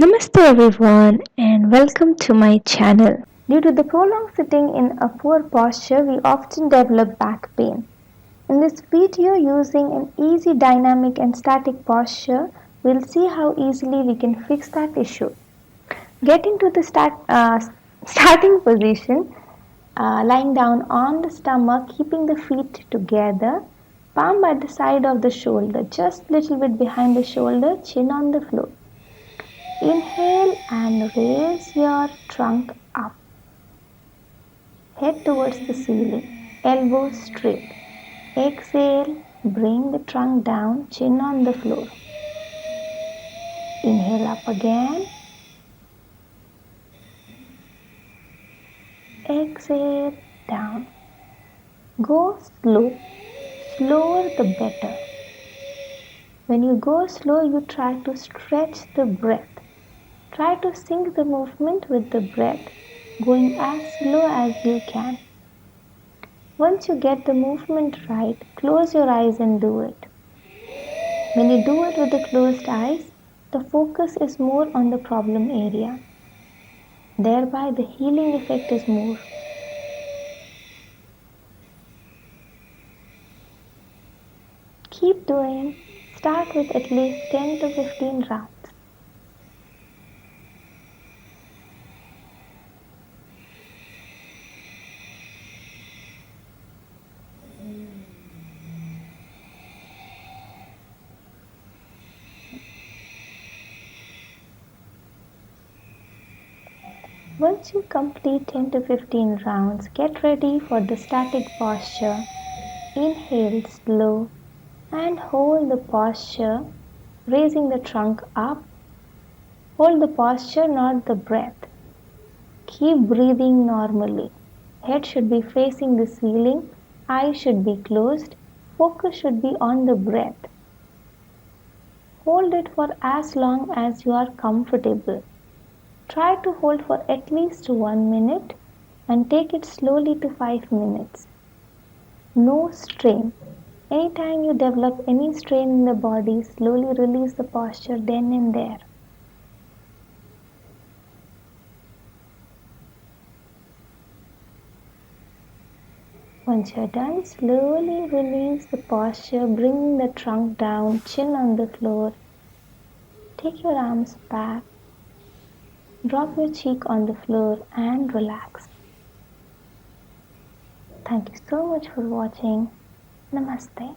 Namaste everyone and welcome to my channel. Due to the prolonged sitting in a poor posture, we often develop back pain. In this video, using an easy dynamic and static posture, we'll see how easily we can fix that issue. Get into the starting position, lying down on the stomach, keeping the feet together, palm at the side of the shoulder, just little bit behind the shoulder, chin on the floor. Inhale and raise your trunk up. Head towards the ceiling, elbows straight. Exhale, bring the trunk down, chin on the floor. Inhale up again. Exhale, down. Go slow. Slower the better. When you go slow, you try to stretch the breath. Try to sync the movement with the breath, going as slow as you can. Once you get the movement right, close your eyes and do it. When you do it with the closed eyes, the focus is more on the problem area. Thereby, the healing effect is more. Keep doing. Start with at least 10 to 15 rounds. Once you complete 10 to 15 rounds, get ready for the static posture. Inhale slow and hold the posture, raising the trunk up. Hold the posture, not the breath. Keep breathing normally. Head should be facing the ceiling, eyes should be closed, focus should be on the breath. Hold it for as long as you are comfortable. Try to hold for at least 1 minute and take it slowly to 5 minutes. No strain. Anytime you develop any strain in the body, slowly release the posture then and there. Once you're done, slowly release the posture, bring the trunk down, chin on the floor. Take your arms back. Drop your cheek on the floor and relax. Thank you so much for watching. Namaste.